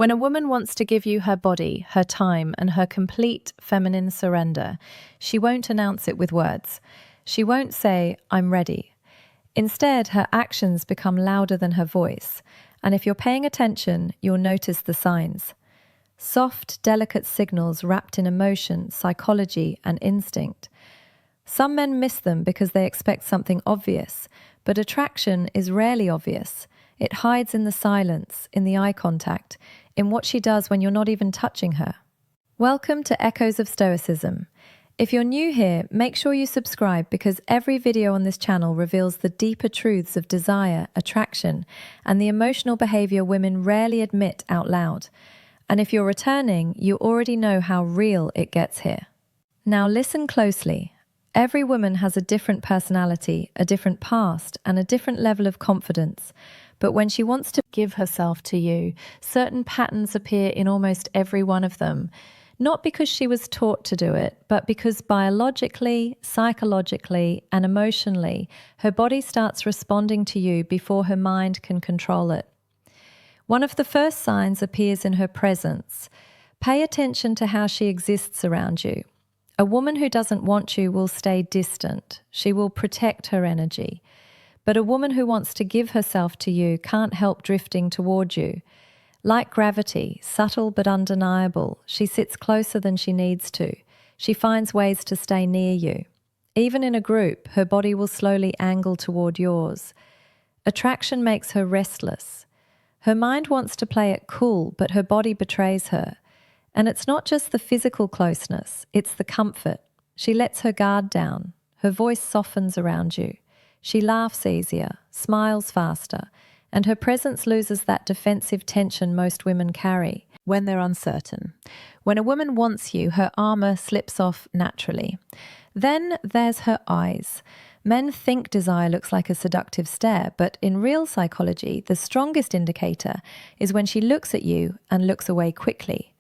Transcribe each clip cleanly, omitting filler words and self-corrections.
When a woman wants to give you her body, her time, and her complete feminine surrender, she won't announce it with words. She won't say, "I'm ready." Instead, her actions become louder than her voice. And if you're paying attention, you'll notice the signs. Soft, delicate signals wrapped in emotion, psychology, and instinct. Some men miss them because they expect something obvious, but attraction is rarely obvious. It hides in the silence, in the eye contact, in what she does when you're not even touching her. Welcome to Echoes of Stoicism. If you're new here, make sure you subscribe because every video on this channel reveals the deeper truths of desire, attraction, and the emotional behavior women rarely admit out loud. And if you're returning, you already know how real it gets here. Now listen closely. Every woman has a different personality, a different past, and a different level of confidence. But when she wants to give herself to you, certain patterns appear in almost every one of them. Not because she was taught to do it, but because biologically, psychologically, and emotionally, her body starts responding to you before her mind can control it. One of the first signs appears in her presence. Pay attention to how she exists around you. A woman who doesn't want you will stay distant. She will protect her energy. But a woman who wants to give herself to you can't help drifting toward you. Like gravity, subtle but undeniable, she sits closer than she needs to. She finds ways to stay near you. Even in a group, her body will slowly angle toward yours. Attraction makes her restless. Her mind wants to play it cool, but her body betrays her. And it's not just the physical closeness, it's the comfort. She lets her guard down. Her voice softens around you. She laughs easier, smiles faster, and her presence loses that defensive tension most women carry when they're uncertain. When a woman wants you, her armor slips off naturally. Then there's her eyes. Men think desire looks like a seductive stare, but in real psychology, the strongest indicator is when she looks at you and looks away quickly.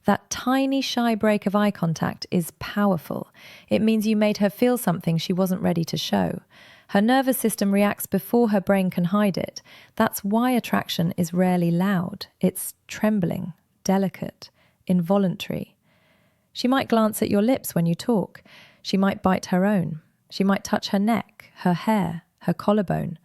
That tiny, shy break of eye contact is powerful. It means you made her feel something she wasn't ready to show. Her nervous system reacts before her brain can hide it. That's why attraction is rarely loud. It's trembling, delicate, involuntary. She might glance at your lips when you talk. She might bite her own. She might touch her neck, her hair, her collarbone.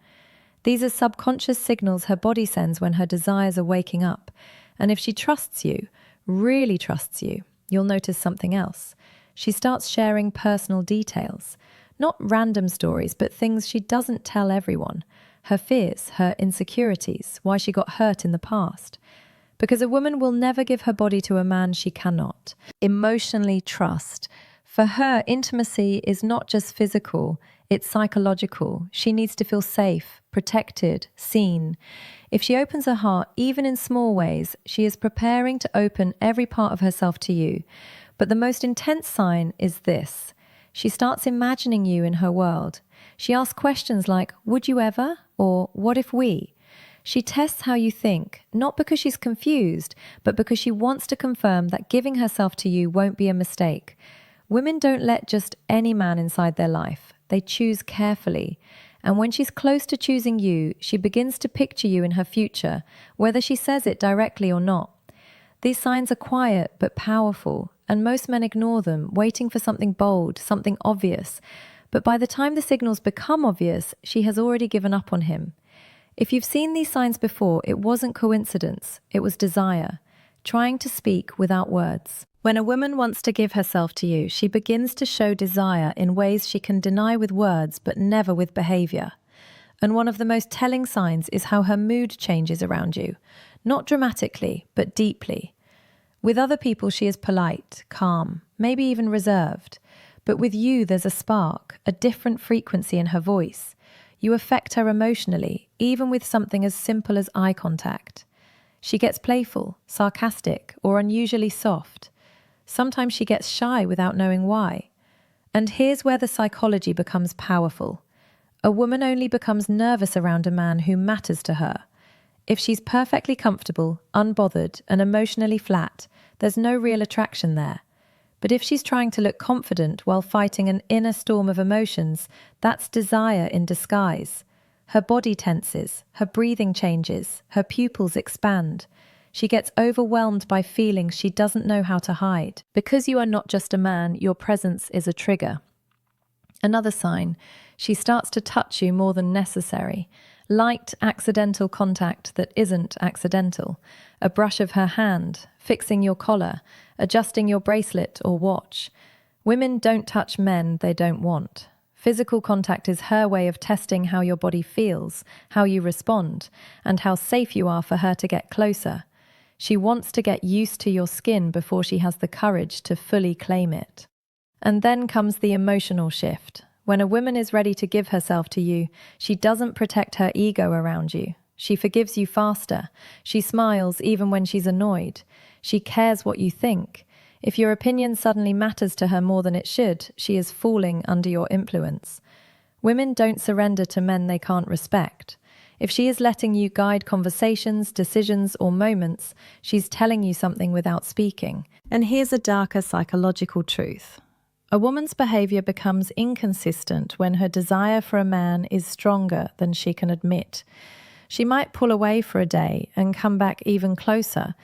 These are subconscious signals her body sends when her desires are waking up. And if she trusts you, really trusts you, you'll notice something else. She starts sharing personal details. Not random stories, but things she doesn't tell everyone. Her fears, her insecurities, why she got hurt in the past. Because a woman will never give her body to a man she cannot emotionally trust. For her, intimacy is not just physical, it's psychological. She needs to feel safe, protected, seen. If she opens her heart, even in small ways, she is preparing to open every part of herself to you. But the most intense sign is this. She starts imagining you in her world. She asks questions like, "Would you ever?" or "What if we?" She tests how you think, not because she's confused, but because she wants to confirm that giving herself to you won't be a mistake. Women don't let just any man inside their life. They choose carefully. And when she's close to choosing you, she begins to picture you in her future, whether she says it directly or not. These signs are quiet but powerful, and most men ignore them, waiting for something bold, something obvious. But by the time the signals become obvious, she has already given up on him. If you've seen these signs before, it wasn't coincidence, it was desire, trying to speak without words. When a woman wants to give herself to you, she begins to show desire in ways she can deny with words but never with behavior. And one of the most telling signs is how her mood changes around you. Not dramatically, but deeply. With other people, she is polite, calm, maybe even reserved. But with you, there's a spark, a different frequency in her voice. You affect her emotionally, even with something as simple as eye contact. She gets playful, sarcastic, or unusually soft. Sometimes she gets shy without knowing why. And here's where the psychology becomes powerful. A woman only becomes nervous around a man who matters to her. If she's perfectly comfortable, unbothered, and emotionally flat, there's no real attraction there. But if she's trying to look confident while fighting an inner storm of emotions, that's desire in disguise. Her body tenses, her breathing changes, her pupils expand. She gets overwhelmed by feelings she doesn't know how to hide. Because you are not just a man, your presence is a trigger. Another sign, she starts to touch you more than necessary. Light, accidental contact that isn't accidental. A brush of her hand, fixing your collar, adjusting your bracelet or watch. Women don't touch men they don't want. Physical contact is her way of testing how your body feels, how you respond, and how safe you are for her to get closer. She wants to get used to your skin before she has the courage to fully claim it. And then comes the emotional shift. When a woman is ready to give herself to you, she doesn't protect her ego around you. She forgives you faster. She smiles even when she's annoyed. She cares what you think. If your opinion suddenly matters to her more than it should, she is falling under your influence. Women don't surrender to men they can't respect. If she is letting you guide conversations, decisions, or moments, she's telling you something without speaking. And here's a darker psychological truth. A woman's behavior becomes inconsistent when her desire for a man is stronger than she can admit. She might pull away for a day and come back even closer.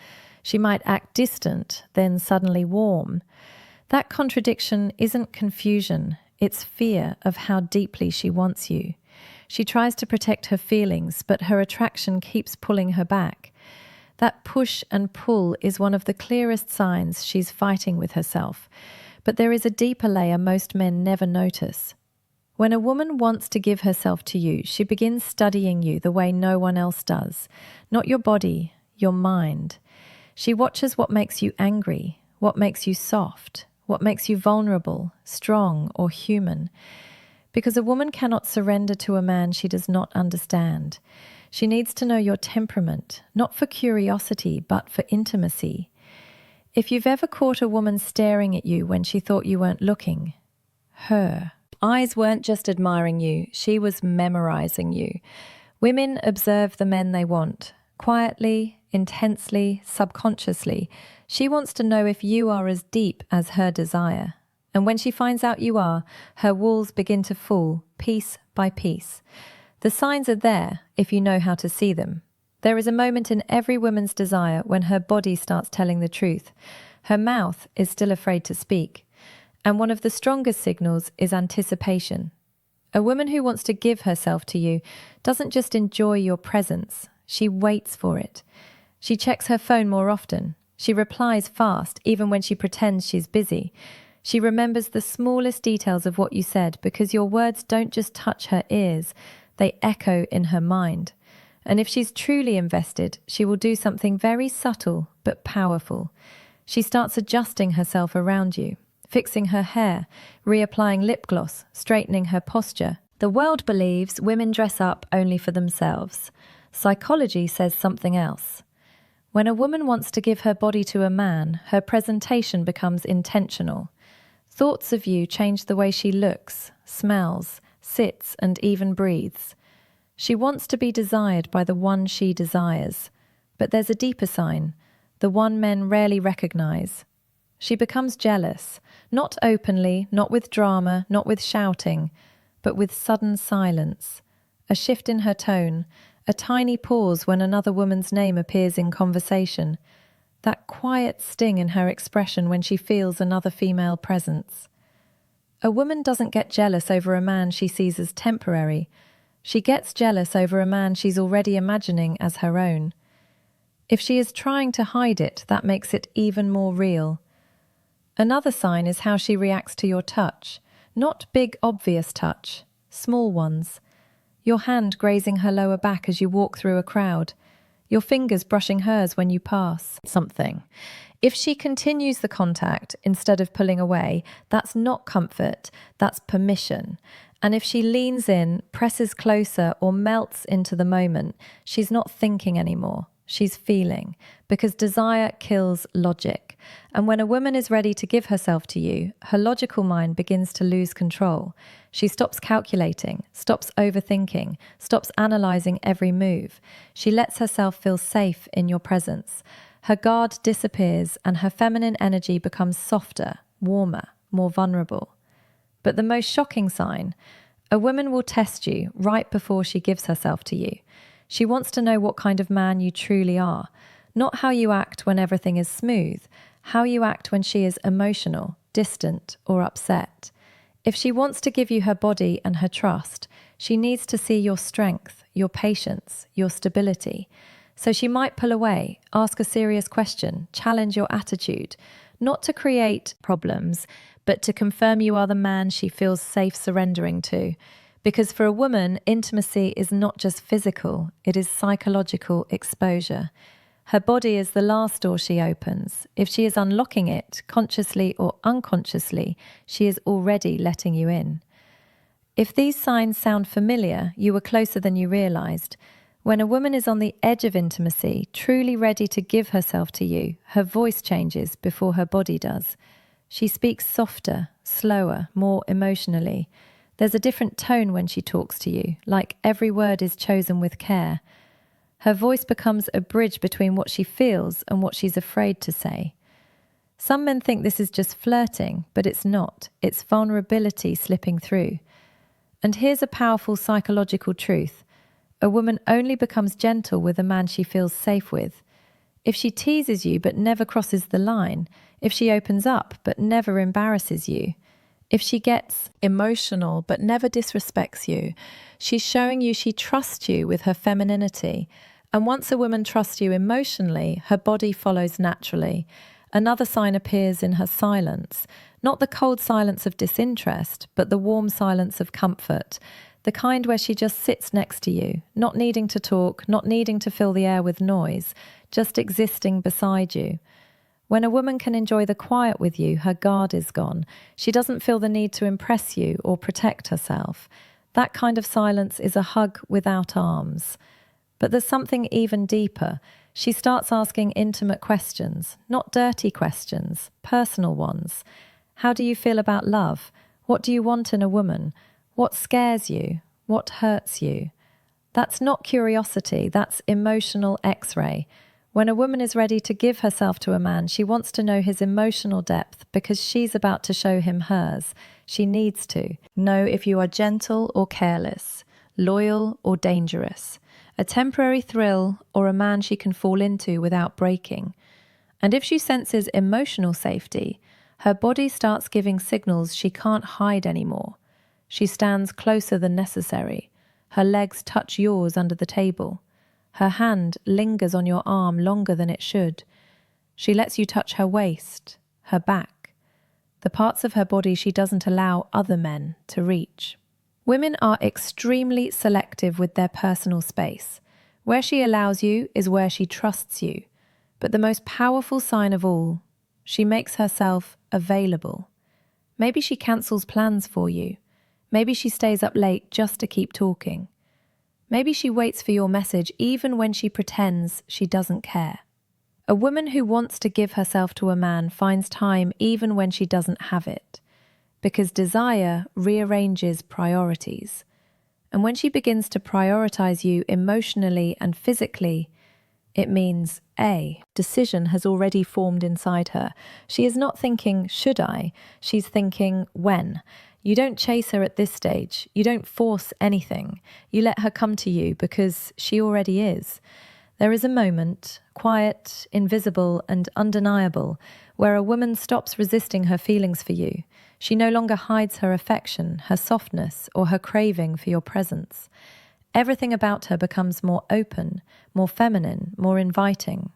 She might act distant, then suddenly warm. That contradiction isn't confusion, it's fear of how deeply she wants you. She tries to protect her feelings, but her attraction keeps pulling her back. That push and pull is one of the clearest signs she's fighting with herself. But there is a deeper layer most men never notice. When a woman wants to give herself to you, she begins studying you the way no one else does. Not your body, your mind. She watches what makes you angry, what makes you soft, what makes you vulnerable, strong, or human. Because a woman cannot surrender to a man she does not understand. She needs to know your temperament, not for curiosity, but for intimacy. If you've ever caught a woman staring at you when she thought you weren't looking, her eyes weren't just admiring you, she was memorizing you. Women observe the men they want, quietly, intensely, subconsciously. She wants to know if you are as deep as her desire. And when she finds out you are, her walls begin to fall, piece by piece. The signs are there, if you know how to see them. There is a moment in every woman's desire when her body starts telling the truth. Her mouth is still afraid to speak. And one of the strongest signals is anticipation. A woman who wants to give herself to you doesn't just enjoy your presence, she waits for it. She checks her phone more often. She replies fast, even when she pretends she's busy. She remembers the smallest details of what you said because your words don't just touch her ears, they echo in her mind. And if she's truly invested, she will do something very subtle but powerful. She starts adjusting herself around you, fixing her hair, reapplying lip gloss, straightening her posture. The world believes women dress up only for themselves. Psychology says something else. When a woman wants to give her body to a man, her presentation becomes intentional. Thoughts of you change the way she looks, smells, sits, and even breathes. She wants to be desired by the one she desires. But there's a deeper sign, the one men rarely recognize. She becomes jealous, not openly, not with drama, not with shouting, but with sudden silence. A shift in her tone, a tiny pause when another woman's name appears in conversation. That quiet sting in her expression when she feels another female presence. A woman doesn't get jealous over a man she sees as temporary. She gets jealous over a man she's already imagining as her own. If she is trying to hide it, that makes it even more real. Another sign is how she reacts to your touch. Not big, obvious touch, small ones. Your hand grazing her lower back as you walk through a crowd. Your fingers brushing hers when you pass. Something. If she continues the contact instead of pulling away, that's not comfort, that's permission. And if she leans in, presses closer, or melts into the moment, she's not thinking anymore. She's feeling, because desire kills logic. And when a woman is ready to give herself to you, her logical mind begins to lose control. She stops calculating, stops overthinking, stops analyzing every move. She lets herself feel safe in your presence. Her guard disappears and her feminine energy becomes softer, warmer, more vulnerable. But the most shocking sign, a woman will test you right before she gives herself to you. She wants to know what kind of man you truly are, Not how you act when everything is smooth, how you act when she is emotional, distant, or upset. If she wants to give you her body and her trust, she needs to see your strength, your patience, your stability. So she might pull away, ask a serious question, challenge your attitude, not to create problems, but to confirm you are the man she feels safe surrendering to. Because for a woman, intimacy is not just physical, it is psychological exposure. Her body is the last door she opens. If she is unlocking it, consciously or unconsciously, she is already letting you in. If these signs sound familiar, you were closer than you realized. When a woman is on the edge of intimacy, truly ready to give herself to you, her voice changes before her body does. She speaks softer, slower, more emotionally. There's a different tone when she talks to you, like every word is chosen with care. Her voice becomes a bridge between what she feels and what she's afraid to say. Some men think this is just flirting, but it's not. It's vulnerability slipping through. And here's a powerful psychological truth. A woman only becomes gentle with a man she feels safe with. If she teases you but never crosses the line, if she opens up but never embarrasses you, if she gets emotional but never disrespects you, she's showing you she trusts you with her femininity. And once a woman trusts you emotionally, her body follows naturally. Another sign appears in her silence, not the cold silence of disinterest, but the warm silence of comfort, the kind where she just sits next to you, not needing to talk, not needing to fill the air with noise, just existing beside you. When a woman can enjoy the quiet with you, her guard is gone. She doesn't feel the need to impress you or protect herself. That kind of silence is a hug without arms. But there's something even deeper. She starts asking intimate questions, not dirty questions, personal ones. How do you feel about love? What do you want in a woman? What scares you? What hurts you? That's not curiosity, that's emotional X-ray. When a woman is ready to give herself to a man, she wants to know his emotional depth because she's about to show him hers. She needs to know if you are gentle or careless, loyal or dangerous, a temporary thrill or a man she can fall into without breaking. And if she senses emotional safety, her body starts giving signals she can't hide anymore. She stands closer than necessary. Her legs touch yours under the table. Her hand lingers on your arm longer than it should. She lets you touch her waist, her back, the parts of her body she doesn't allow other men to reach. Women are extremely selective with their personal space. Where she allows you is where she trusts you. But the most powerful sign of all, she makes herself available. Maybe she cancels plans for you. Maybe she stays up late just to keep talking. Maybe she waits for your message even when she pretends she doesn't care. A woman who wants to give herself to a man finds time even when she doesn't have it, because desire rearranges priorities. And when she begins to prioritize you emotionally and physically, it means A, decision has already formed inside her. She is not thinking, should I? She's thinking, when? You don't chase her at this stage. You don't force anything. You let her come to you because she already is. There is a moment, quiet, invisible, and undeniable, where a woman stops resisting her feelings for you. She no longer hides her affection, her softness, or her craving for your presence. Everything about her becomes more open, more feminine, more inviting.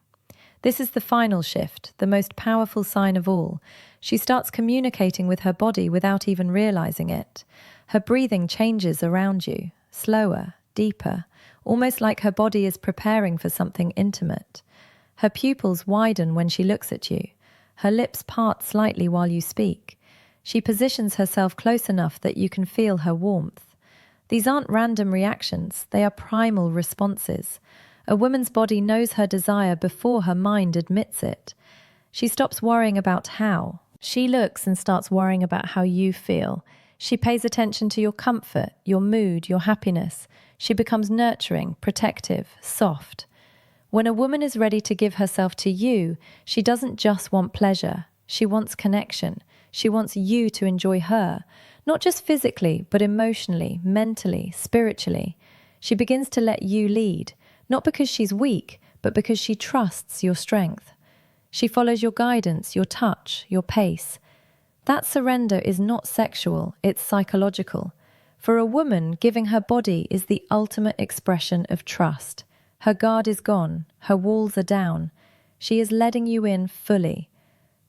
This is the final shift, the most powerful sign of all. She starts communicating with her body without even realizing it. Her breathing changes around you, slower, deeper, almost like her body is preparing for something intimate. Her pupils widen when she looks at you. Her lips part slightly while you speak. She positions herself close enough that you can feel her warmth. These aren't random reactions, they are primal responses. A woman's body knows her desire before her mind admits it. She stops worrying about how. She looks and starts worrying about how you feel. She pays attention to your comfort, your mood, your happiness. She becomes nurturing, protective, soft. When a woman is ready to give herself to you, she doesn't just want pleasure. She wants connection. She wants you to enjoy her, not just physically, but emotionally, mentally, spiritually. She begins to let you lead. Not because she's weak, but because she trusts your strength. She follows your guidance, your touch, your pace. That surrender is not sexual, it's psychological. For a woman, giving her body is the ultimate expression of trust. Her guard is gone, her walls are down. She is letting you in fully.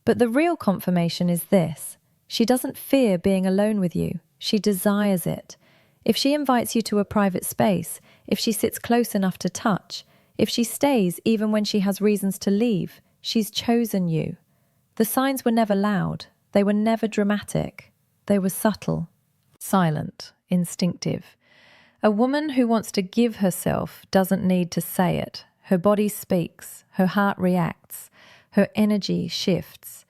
But the real confirmation is this: she doesn't fear being alone with you, she desires it. If she invites you to a private space, if she sits close enough to touch, if she stays even when she has reasons to leave, she's chosen you. The signs were never loud, they were never dramatic, they were subtle, silent, instinctive. A woman who wants to give herself doesn't need to say it. Her body speaks, her heart reacts, her energy shifts.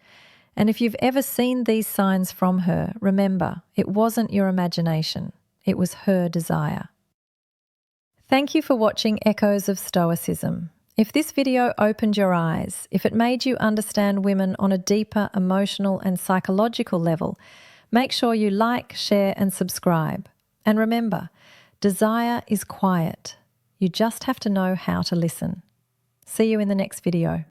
And if you've ever seen these signs from her, remember, it wasn't your imagination, it was her desire. Thank you for watching Echoes of Stoicism. If this video opened your eyes, if it made you understand women on a deeper emotional and psychological level, make sure you like, share and subscribe. And remember, desire is quiet. You just have to know how to listen. See you in the next video.